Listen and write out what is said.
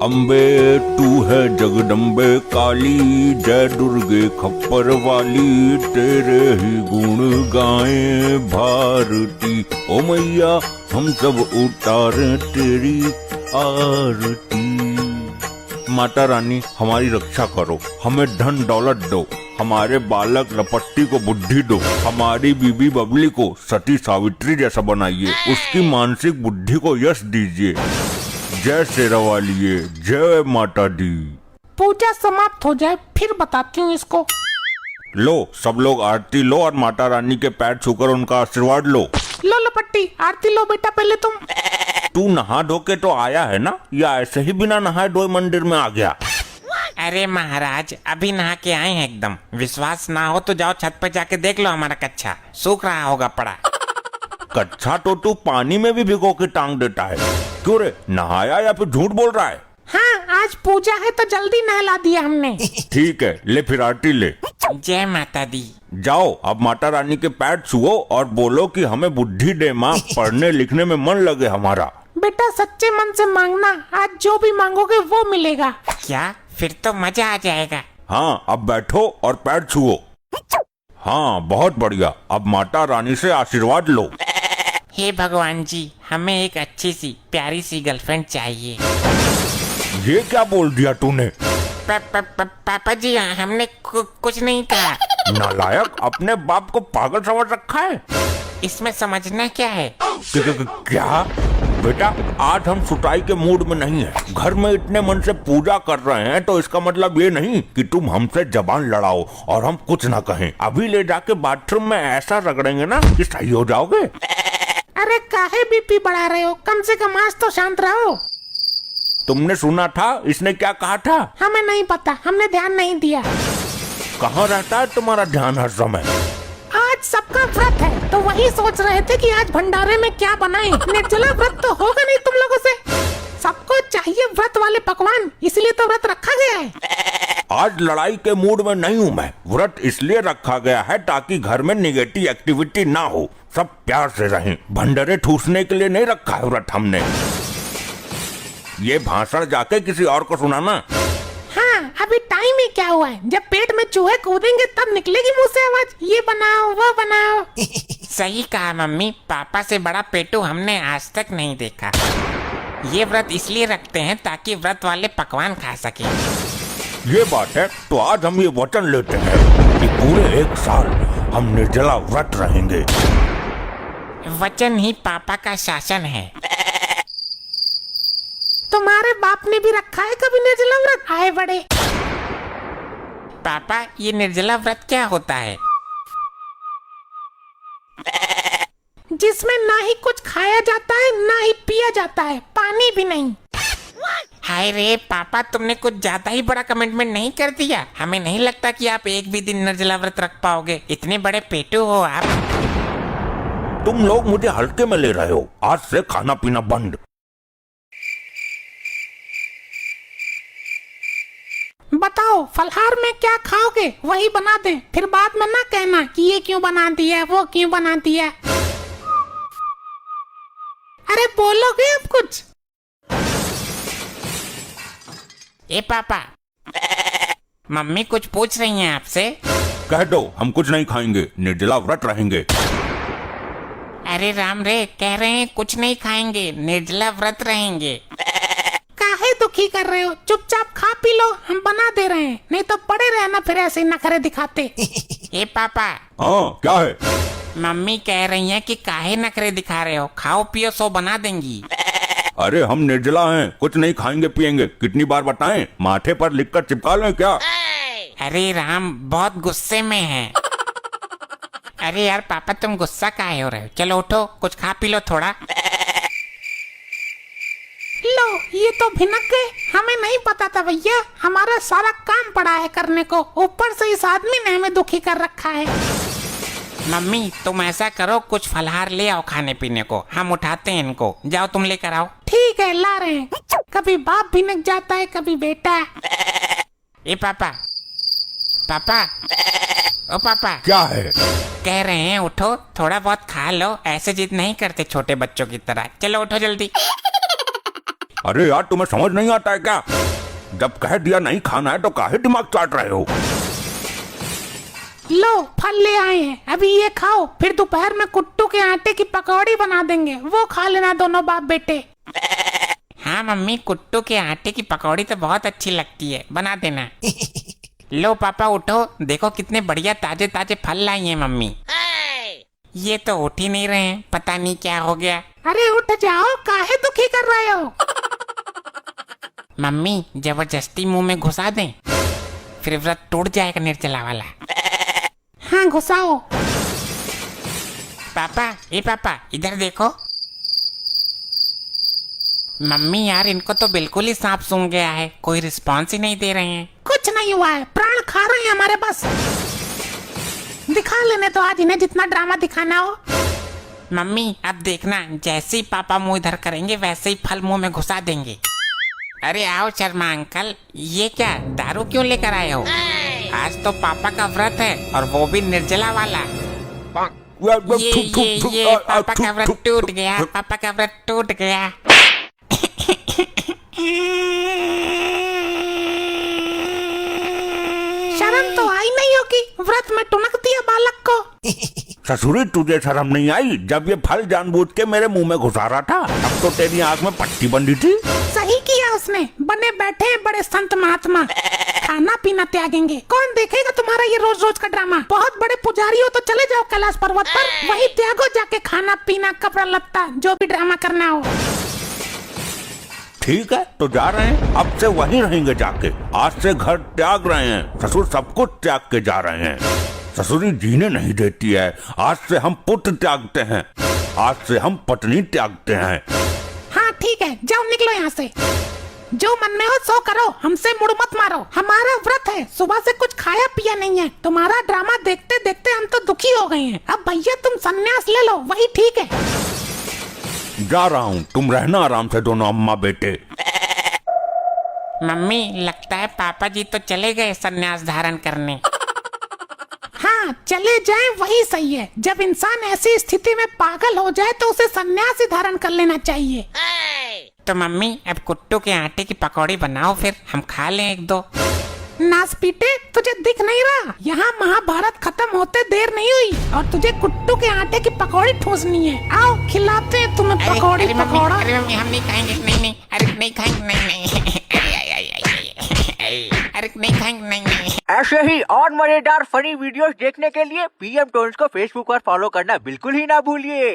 अम्बे तू है जगदम्बे काली, जय दुर्गे खप्पर वाली, तेरे ही गुण गाए भारती। ओ मैया हम सब उतारे तेरी आरती। माता रानी हमारी रक्षा करो, हमें धन दौलत दो, हमारे बालक लपट्टी को बुद्धि दो, हमारी बीबी बबली को सती सावित्री जैसा बनाइए, उसकी मानसिक बुद्धि को यश दीजिए। जय शेरावालिये, जय माता दी। पूजा समाप्त हो जाए फिर बताती हूँ इसको। लो सब लोग आरती लो और माता रानी के पैर छूकर उनका आशीर्वाद लो। लो लपट्टी आरती लो बेटा पहले तुम। तू नहा धो के तो आया है ना, या ऐसे ही बिना नहाए धोए मंदिर में आ गया? अरे महाराज अभी नहा के आए हैं एकदम। विश्वास ना हो तो जाओ छत पे जाके देख लो, हमारा कच्छा सूख रहा होगा पड़ा। कच्छा तो तू पानी में भी भिगो के टांग देता है, क्यों रे? नहाया या फिर झूठ बोल रहा है? हाँ आज पूजा है तो जल्दी नहला दिया हमने। ठीक है ले फिर आरती ले। जय माता दी। जाओ अब माता रानी के पैर छुओ और बोलो कि हमें बुद्धि दे माँ, पढ़ने लिखने में मन लगे हमारा। बेटा सच्चे मन से मांगना, आज जो भी मांगोगे वो मिलेगा। क्या? फिर तो मजा आ जाएगा। हाँ अब बैठो और पैर छुओ। हाँ बहुत बढ़िया, अब माता रानी से आशीर्वाद लो। हे भगवान जी हमें एक अच्छी सी प्यारी सी गर्लफ्रेंड चाहिए। ये क्या बोल दिया तूने? पापा जी हमने कुछ नहीं कहा। नालायक, अपने बाप को पागल समझ रखा है। इसमें समझना क्या है? क्या बेटा, आज हम सुताई के मूड में नहीं है। घर में इतने मन से पूजा कर रहे हैं तो इसका मतलब ये नहीं कि तुम हमसे जबान लड़ाओ और हम कुछ ना कहें। अभी ले जाके बाथरूम में ऐसा रगड़ेंगे ना कि सही हो जाओगे। अरे काहे बीपी बढ़ा रहे हो, कम से कम आज तो शांत रहो। तुमने सुना था इसने क्या कहा था? हमें नहीं पता, हमने ध्यान नहीं दिया। कहाँ रहता है तुम्हारा ध्यान हर समय? आज सबका व्रत है तो वही सोच रहे थे कि आज भंडारे में क्या बनाएं। निर्जला व्रत तो होगा नहीं तुम लोगों से। सबको चाहिए व्रत वाले पकवान, इसलिए तो व्रत रखा गया है। आज लड़ाई के मूड में नहीं हूँ मैं। व्रत इसलिए रखा गया है ताकि घर में निगेटिव एक्टिविटी ना हो, सब प्यार से रहें। भंडारे ठूसने के लिए नहीं रखा है व्रत हमने। ये भाषण जाके किसी और को सुनाना। हाँ अभी टाइम ही क्या हुआ है, जब पेट में चूहे कूदेंगे तब निकलेगी मुंह से आवाज, ये बनाओ वो बनाओ। सही कहा मम्मी, पापा से बड़ा पेटू हमने आज तक नहीं देखा। ये व्रत इसलिए रखते हैं ताकि व्रत वाले पकवान खा सके। ये बात है तो आज हम ये वचन लेते हैं कि पूरे 1 साल हम निर्जला व्रत रहेंगे। वचन ही पापा का शासन है। तुम्हारे बाप ने भी रखा है कभी निर्जला व्रत? आए बड़े। पापा ये निर्जला व्रत क्या होता है? जिसमें ना ही कुछ खाया जाता है ना ही पिया जाता है, पानी भी नहीं। हाय रे पापा, तुमने कुछ ज्यादा ही बड़ा कमिटमेंट नहीं कर दिया? हमें नहीं लगता कि आप एक भी दिन निर्जला व्रत रख पाओगे, इतने बड़े पेटू हो आप। तुम लोग मुझे हल्के में ले रहे हो। आज से खाना पीना बंद। बताओ फलहार में क्या खाओगे, वही बना दे, फिर बाद में ना कहना कि ये क्यों बना दिया वो क्यों बना दिया। अरे बोलोगे अब कुछ? ए पापा, मम्मी कुछ पूछ रही हैं आपसे। कह दो हम कुछ नहीं खाएंगे, निर्जला व्रत रहेंगे। अरे राम रे, कह रहे हैं कुछ नहीं खाएंगे, निर्जला व्रत रहेंगे। काहे दुखी कर रहे हो, चुपचाप खा पी लो, हम बना दे रहे हैं, नहीं तो पड़े रहना फिर ऐसे नखरे दिखाते। ए पापा। हाँ क्या है? मम्मी कह रही हैं कि काहे नखरे दिखा रहे हो, खाओ पियो सो बना देंगी। अरे हम निर्जला हैं, कुछ नहीं खाएंगे पिएंगे। कितनी बार बताएं? माथे पर लिखकर चिपका लें क्या? अरे राम बहुत गुस्से में है। अरे यार पापा तुम गुस्सा काहे हो रहे हो? चलो उठो कुछ खा पी लो थोड़ा। लो ये तो भिनक गए, हमें नहीं पता था भैया, हमारा सारा काम पड़ा है करने को, ऊपर से इस आदमी ने हमें दुखी कर रखा है। मम्मी तुम ऐसा करो, कुछ फलहार ले आओ खाने पीने को, हम उठाते हैं इनको। जाओ तुम लेकर आओ। ठीक है ला रहे हैं। कभी बाप भिनक जाता है कभी बेटा। ए पापा, पापा, ओ पापा। क्या है? कह रहे हैं उठो थोड़ा बहुत खा लो, ऐसे जिद नहीं करते छोटे बच्चों की तरह। चलो उठो जल्दी। अरे यार तुम्हें समझ नहीं आता है क्या? जब कह दिया नहीं खाना है तो काहे दिमाग चाट रहे हो? लो फल ले आए हैं, अभी ये खाओ, फिर दोपहर में कुट्टू के आटे की पकौड़ी बना देंगे, वो खा लेना दोनों बाप बेटे। हाँ मम्मी, कुट्टू के आटे की पकौड़ी तो बहुत अच्छी लगती है, बना देना। लो पापा उठो, देखो कितने बढ़िया ताजे ताजे फल लाई हैं मम्मी। ये तो उठ ही नहीं रहे हैं, पता नहीं क्या हो गया। अरे उठ जाओ, काहे दुखी कर रहे हो? मम्मी जबरदस्ती मुंह में घुसा दें, फिर व्रत टूट जाएगा निर्जला वाला। हाँ घुसाओ। पापा, ए पापा इधर देखो। मम्मी यार, इनको तो बिल्कुल ही सांप सूंघ गया है, कोई रिस्पॉन्स ही नहीं दे रहे हैं। कुछ नहीं हुआ है, प्राण खा रहे हैं हमारे पास। दिखा लेने तो आज इन्हें जितना ड्रामा दिखाना हो। मम्मी अब देखना, जैसे ही पापा मुंह इधर करेंगे वैसे ही फल मुंह में घुसा देंगे। अरे आओ शर्मा अंकल, ये क्या दारू क्यों लेकर आए हो? आज तो पापा का व्रत है और वो भी निर्जला वाला। ये पापा का व्रत टूट गया, पापा का व्रत टूट गया। शर्म तो आई नहीं होगी, व्रत में टुनक दिया बालक को। ससुरी तुझे शर्म नहीं आई जब ये फल जानबूझ के मेरे मुंह में घुसा रहा था? अब तो तेरी आंख में पट्टी बंधी थी। सही किया उसने, बने बैठे हैं बड़े संत महात्मा, खाना पीना त्यागेंगे। कौन देखेगा तुम्हारा ये रोज रोज का ड्रामा? बहुत बड़े पुजारी हो तो चले जाओ कैलाश पर्वत पर, वही त्यागो जाके खाना पीना कपड़ा लत्ता, जो भी ड्रामा करना हो। ठीक है तो जा रहे हैं, अब से वहीं रहेंगे जाके। आज से घर त्याग रहे हैं, ससुर सब कुछ त्याग के जा रहे हैं। ससुरी जीने नहीं देती है, आज से हम पुत्र त्यागते हैं, आज से हम पत्नी त्यागते हैं। हाँ ठीक है, जाओ निकलो यहाँ से, जो मन में हो सो करो, हमसे मुड़ मत मारो। हमारा व्रत है, सुबह से कुछ खाया पिया नहीं है, तुम्हारा ड्रामा देखते देखते हम तो दुखी हो गए हैं। अब भैया तुम संन्यास ले लो, वही ठीक है। जा रहा हूँ, तुम रहना आराम से दोनों अम्मा बेटे। मम्मी लगता है पापा जी तो चले गए संन्यास धारण करने। हाँ चले जाए वही सही है, जब इंसान ऐसी स्थिति में पागल हो जाए तो उसे संन्यास ही धारण कर लेना चाहिए। तो मम्मी अब कुट्टू के आटे की पकौड़ी बनाओ, फिर हम खा लें एक दो। नास पीटे, तुझे दिख नहीं रहा? यहाँ महाभारत खत्म होते देर नहीं हुई और तुझे कुट्टू के आटे की पकौड़ी ठूसनी है। आओ खिलाते हैं तुम्हें पकौड़ी पकौड़ा। अरे मम्मी हम नहीं खाएंगे, नहीं अरे नहीं खाएंगे, नहीं अरे नहीं खाएंगे, नहीं। ऐसे ही और मजेदार फनी वीडियोस देखने के लिए PM टोन्स को फेसबुक पर फॉलो करना बिल्कुल ही ना भूलिए।